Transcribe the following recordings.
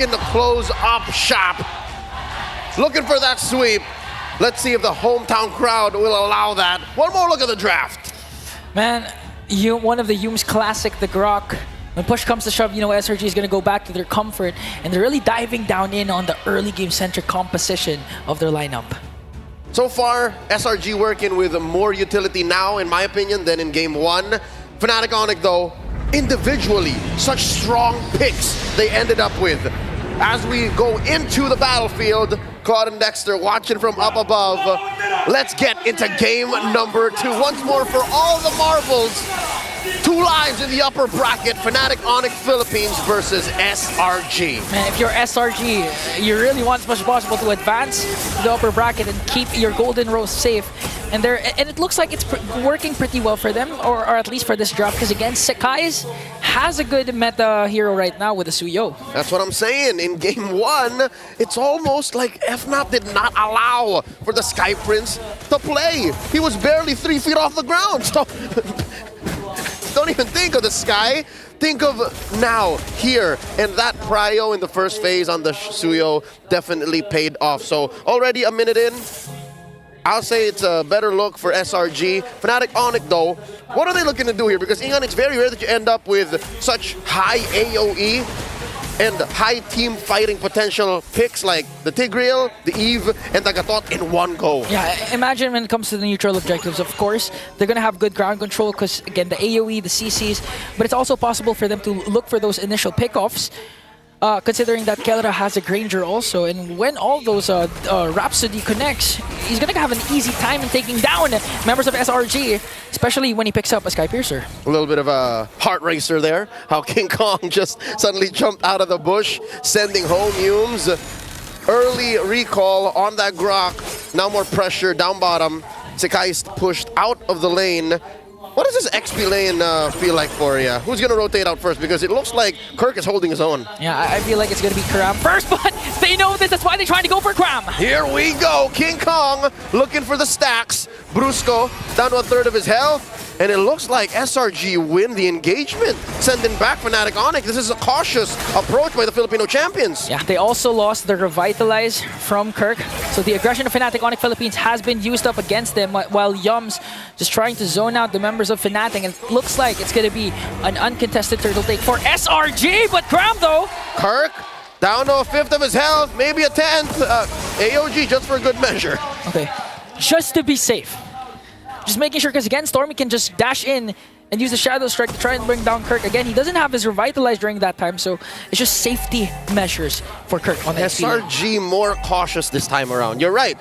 in the close-up shop. Looking for that sweep. Let's see if the hometown crowd will allow that. One more look at the draft. Man, one of the Hume's classic, the Grok. When push comes to shove, SRG is going to go back to their comfort, and they're really diving down in on the early game-centric composition of their lineup. So far, SRG working with more utility now, in my opinion, than in game one. Fnatic Onic, though, individually, such strong picks they ended up with. As we go into the battlefield, Claude and Dexter watching from up above. Let's get into game number 2. Once more for all the marbles. 2 lives in the upper bracket, Fnatic Onic Philippines versus SRG. Man, if you're SRG, you really want as much as possible to advance to the upper bracket and keep your golden rose safe. And it looks like it's working pretty well for them, or at least for this draft, because again, Sekai's has a good meta hero right now with the Suyo. That's what I'm saying. In game 1, it's almost like FNAP did not allow for the Sky Prince to play. He was barely 3 feet off the ground. So don't even think of the Sky. Think of now, here, and that prio in the first phase on the Suyo definitely paid off. So already a minute in, I'll say it's a better look for SRG. Fnatic Onic, though, what are they looking to do here? Because Ingon, it's very rare that you end up with such high AoE and high team fighting potential picks like the Tigreal, the Eve, and the Gatot in one go. Yeah, imagine when it comes to the neutral objectives, of course, they're going to have good ground control because, again, the AoE, the CCs, but it's also possible for them to look for those initial pickoffs. Considering that Kelra has a Granger also, and when all those Rhapsody connects, he's gonna have an easy time in taking down members of SRG, especially when he picks up a Sky Piercer. A little bit of a heart racer there, how King Kong just suddenly jumped out of the bush, sending home Humes. Early recall on that Grok, now more pressure down bottom. Sekai's pushed out of the lane. What does this XP lane feel like for you? Who's going to rotate out first? Because it looks like Kirk is holding his own. Yeah, I feel like it's going to be Kram first, but they know this. That's why they're trying to go for Kram. Here we go. King Kong looking for the stacks. Brusco down to 1/3 of his health. And it looks like SRG win the engagement, sending back Fnatic Onic. This is a cautious approach by the Filipino champions. Yeah, they also lost the Revitalize from Kirk. So the aggression of Fnatic Onic Philippines has been used up against them, while Yums just trying to zone out the members of Fnatic. And it looks like it's going to be an uncontested turtle take for SRG, but Kram though. Kirk down to 1/5 of his health, maybe a 10th. AOG just for good measure. Okay, just to be safe. Just making sure, because again, Stormy can just dash in and use the Shadow Strike to try and bring down Kirk. Again, he doesn't have his Revitalize during that time, so it's just safety measures for Kirk on the SRG more cautious this time around. You're right.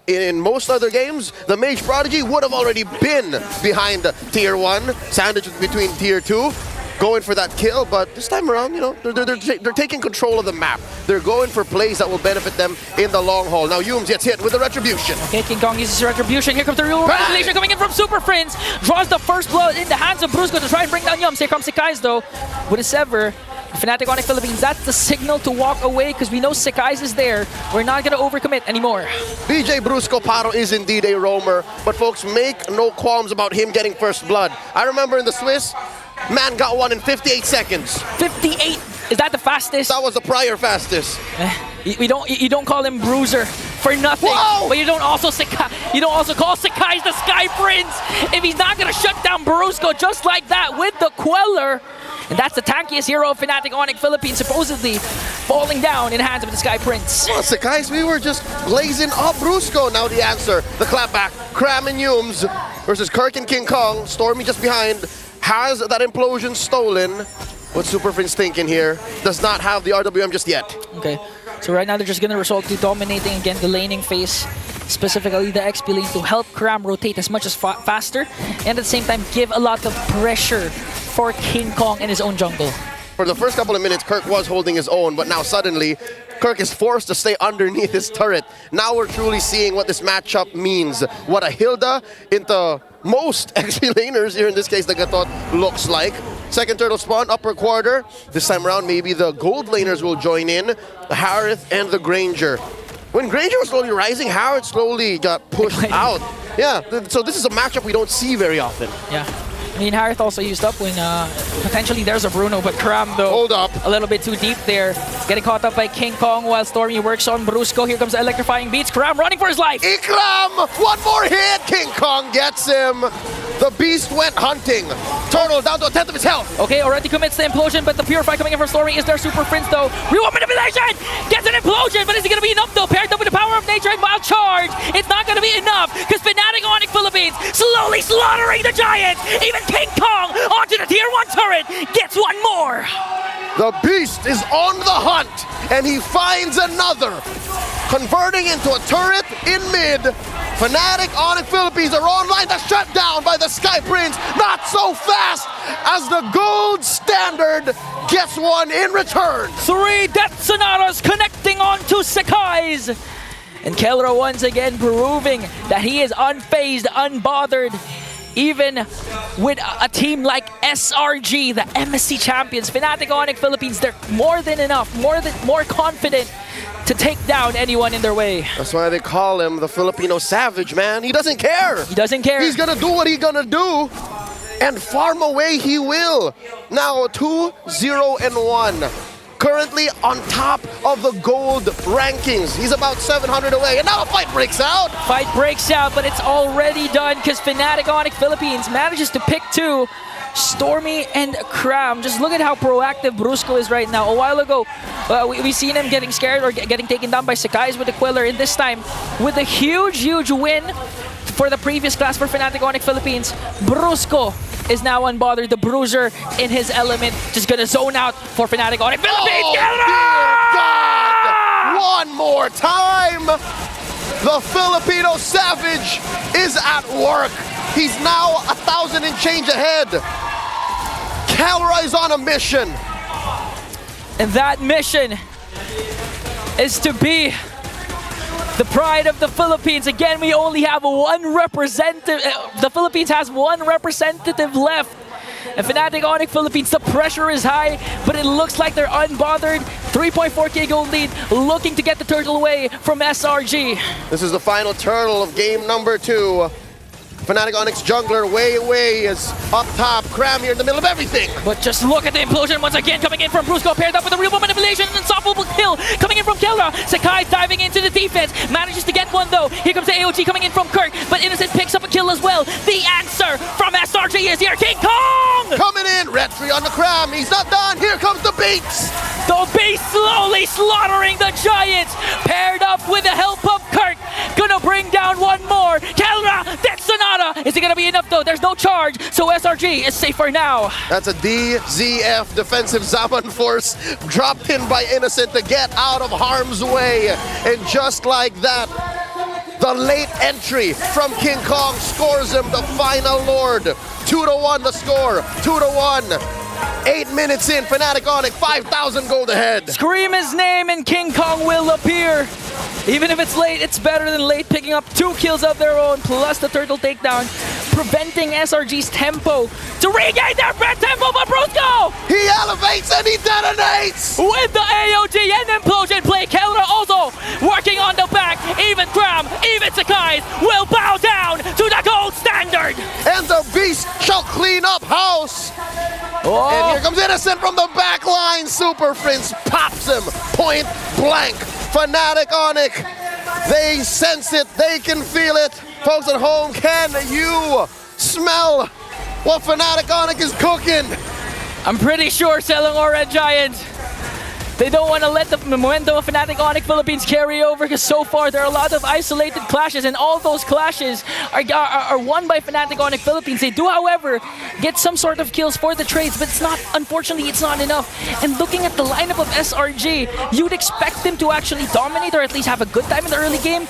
In most other games, the Mage Prodigy would have already been behind Tier 1, sandwiched between Tier 2. Going for that kill, but this time around, they're taking control of the map. They're going for plays that will benefit them in the long haul. Now Humes gets hit with the Retribution. Okay, King Kong uses Retribution. Here comes the real manipulation coming in from Super Friends. Draws the first blow in the hands of Brusco to try and bring down Yums. Here comes Sekai's though, with a Sever. Fnatic Onic Philippines, that's the signal to walk away because we know Sekai's is there. We're not going to overcommit anymore. BJ Brusco Paro is indeed a roamer, but folks, make no qualms about him getting first blood. I remember in the Swiss, man got one in 58 seconds. 58? Is that the fastest? That was the prior fastest. You don't call him Bruiser for nothing. Whoa! But you don't also call Sekai's the Sky Prince if he's not gonna shut down Brusco just like that with the Queller. And that's the tankiest hero of Fnatic Onic Philippines, supposedly falling down in the hands of the Sky Prince. Well, Sekai's, we were just blazing up Brusco. Now the answer, the clapback. Kram and Humes versus Kirk and King Kong. Stormy just behind. Has that implosion stolen? What's Super Friends thinking here? Does not have the RWM just yet. Okay, so right now they're just going to resort to dominating again the laning phase, specifically the XP lane, to help Kram rotate as much as faster, and at the same time give a lot of pressure for King Kong in his own jungle. For the first couple of minutes, Kirk was holding his own, but now suddenly, Kirk is forced to stay underneath his turret. Now we're truly seeing what this matchup means. What a Hilda into most XP laners, here in this case the Gatot, looks like. Second turtle spawn, upper quarter. This time around, maybe the gold laners will join in. The Harith and the Granger. When Granger was slowly rising, Harith slowly got pushed out. Yeah, so this is a matchup we don't see very often. Yeah. I mean, Harith also used up when potentially there's a Bruno, but Kram though, Hold up. a little bit too deep there. Getting caught up by King Kong while Stormy works on Brusco. Here comes the electrifying beats. Kram running for his life. Ikram! One more hit! King Kong gets him. The beast went hunting. Turtle down to a tenth of his health. Okay, already commits the implosion, but the Purify coming in from Stormy is their Super Prince though. Reward manipulation! Gets an implosion, but is it going to be enough though? Paired up with the power of nature and wild charge. It's not going to be enough because Fnatic Onic Philippines slowly slaughtering the Giants. Even King Kong onto the tier 1 turret gets one more. The beast is on the hunt, and he finds another. Converting into a turret in mid. Fnatic Onic Philippines are online. The shutdown by the Sky Prince. Not so fast as the gold standard gets one in return. 3 Death Sonatas connecting onto Sakai's. And Kelra once again proving that he is unfazed, unbothered. Even with a team like SRG, the MSC champions, Fnatic Onic Philippines, they're more than enough, more confident to take down anyone in their way. That's why they call him the Filipino savage, man. He doesn't care. He doesn't care. He's gonna do what he's gonna do, and farm away he will. Now 2-0-1. Currently on top of the gold rankings. He's about 700 away, and now a fight breaks out. Fight breaks out, but it's already done because Fnatic Onic Philippines manages to pick 2. Stormy and Kram. Just look at how proactive Brusco is right now. A while ago, we've seen him getting scared or getting taken down by Sakai's with the Queller. And this time, with a huge win for the previous class for Fnatic Onic Philippines, Brusco is now unbothered. The Bruiser in his element, just gonna zone out for Fnatic Onic Philippines. Oh, dear God! One more time! The Filipino savage is at work. He's now 1,000 and change ahead. Calra is on a mission. And that mission is to be the pride of the Philippines. Again, we only have one representative. The Philippines has one representative left. And Fnatic Onic Philippines, the pressure is high, but it looks like they're unbothered. 3.4k gold lead, looking to get the turtle away from SRG. This is the final turtle of game number 2. Fnatic Onic's jungler way is up top. Kram here in the middle of everything. But just look at the implosion once again coming in from Brusco, paired up with a real manipulation and unstoppable kill coming in from Kelra. Sakai diving into the defense, manages to get one though. Here comes the AOG coming in from Kirk, but Innocent picks up a kill as well. The answer from SRG is here, King Kong! Coming in, red free on the Kram. He's not done. Here comes the Beats. The Beast slowly slaughtering the Giants, paired up with the help of Kirk. Gonna bring down one more. Kelra, Death Sonata. Is it gonna be enough though? There's no charge, so SRG is safe for now. That's a DZF defensive Zaman force dropped in by Innocent to get out of harm's way. And just like that, the late entry from King Kong scores him the final Lord. 2-1 the score, 2-1. 8 minutes in, Fnatic Onic, 5,000 gold ahead. Scream his name and King Kong will appear. Even if it's late, it's better than late, picking up 2 kills of their own, plus the turtle takedown, preventing SRG's tempo to regain their breath tempo, but Brusco! He elevates and he detonates! With the AOG and implosion play, Kelra also working on the back. Even Kram, even Sakai will bow down to the gold standard! And the Beast shall clean up house! Oh. And here comes Innocent from the back line. Super Prince pops him point blank. Fnatic Onic, they sense it, they can feel it. Folks at home, can you smell what Fnatic Onic is cooking? I'm pretty sure Selangor Red Giant, they don't want to let the momentum of Fnatic Onic Philippines carry over, because so far there are a lot of isolated clashes, and all those clashes are won by Fnatic Onic Philippines. They do, however, get some sort of kills for the trades, but it's not, unfortunately, it's not enough. And looking at the lineup of SRG, you'd expect them to actually dominate or at least have a good time in the early game,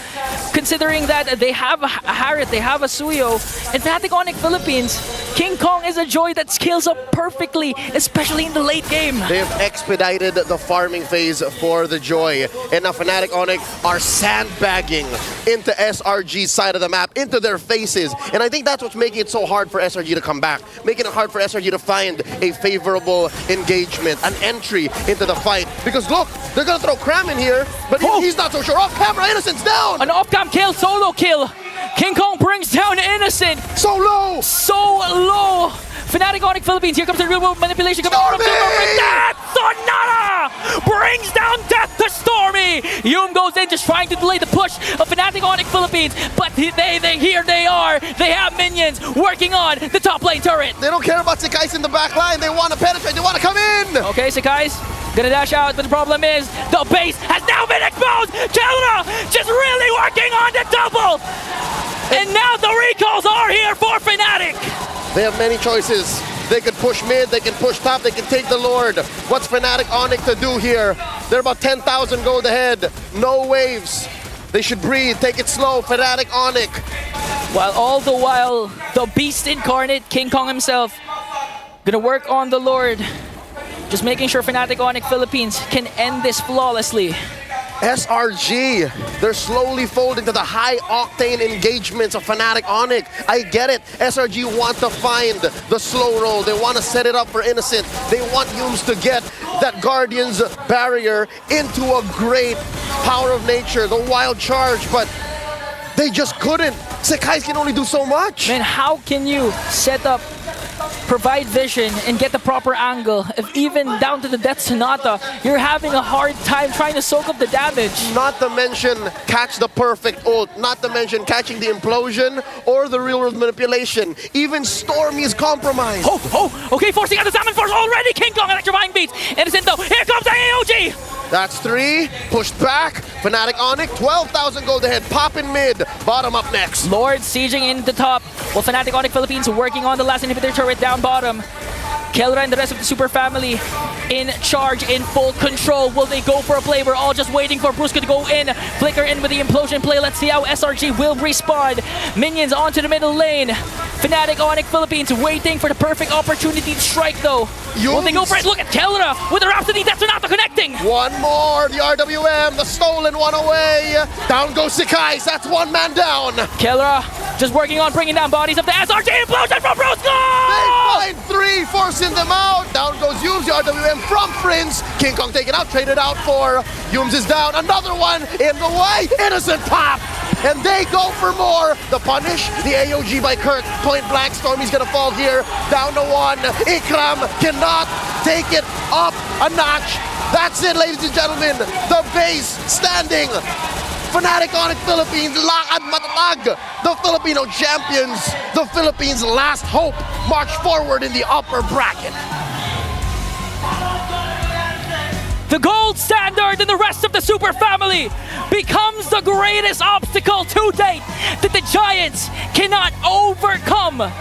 considering that they have a Harith, they have a Suyo, and Fnatic Onic Philippines, King Kong is a joy that scales up perfectly, especially in the late game. They have expedited the farming phase for the Joy, and now Fnatic Onic are sandbagging into SRG's side of the map, into their faces, and I think that's what's making it so hard for SRG to come back, making it hard for SRG to find a favorable engagement, an entry into the fight, because look, they're gonna throw Kram in here, but he's not so sure. Off camera, Innocent's down! An off-cam kill, solo kill. King Kong brings down Innocent. So low! So low Fnatic Onic Philippines. Here comes the real world manipulation coming out of that. Sonata brings down death to Stormy. Yum goes in just trying to delay the push of Fnatic Onic Philippines, but here they are. They have minions working on the top lane turret. They don't care about Sekai's in the back line. They want to penetrate. They want to come in. Okay, Sekai's gonna dash out, but the problem is the base has now been exposed. Kelra just really working on the double. And now the recalls are here for Fnatic. They have many choices. They could push mid, they can push top, they can take the Lord. What's Fnatic Onic to do here? They're about 10,000 gold ahead. No waves. They should breathe, take it slow. Fnatic Onic. While all the while, the beast incarnate, King Kong himself, gonna work on the Lord. Just making sure Fnatic Onic Philippines can end this flawlessly. SRG, they're slowly folding to the high-octane engagements of Fnatic Onic. I get it. SRG want to find the slow roll. They want to set it up for Innocent. They want Yums to get that Guardian's barrier into a great power of nature, the wild charge, but they just couldn't. Sekai's can only do so much. Man, how can you set up, provide vision, and get the proper angle if even down to the Death Sonata, you're having a hard time trying to soak up the damage? Not to mention catch the perfect ult, not to mention catching the implosion or the real world manipulation. Even Stormy is compromised. Okay, forcing out the Salmon Force already. King Kong electrifying beats. Innocent though, here comes the AOG. That's 3, pushed back. Fnatic Onic, 12,000 gold ahead. Pop in mid, bottom up next. Lord sieging in the top. Well, Fnatic Onic Philippines working on the last inhibitor turret down bottom. Kelra and the rest of the super family in charge, in full control. Will they go for a play? We're all just waiting for Brusca to go in. Flicker in with the implosion play. Let's see how SRG will respond. Minions onto the middle lane. Fnatic Onic Philippines waiting for the perfect opportunity to strike though. Will they go for it? Look at Kelra with the Rhapsody. That's not connecting. One more, the RWM, the stolen one away. Down goes Sekai's, that's one man down. Kelra just working on bringing down bodies of the SRG implosion from Brusca. They find 3, forcing them out. Down goes Yums, the RWM from Prince. King Kong taken out, traded out for. Yums is down, another one in the way. Innocent pop, and they go for more. The punish, the AOG by Kurt. Point blank, Stormy's gonna fall here. Down to 1. Ikram cannot take it up a notch. That's it, ladies and gentlemen. The base standing. Fnatic Onic Philippines, lakad matatag. The Filipino champions, the Philippines' last hope, march forward in the upper bracket. The gold standard and the rest of the super family becomes the greatest obstacle to date that the Giants cannot overcome.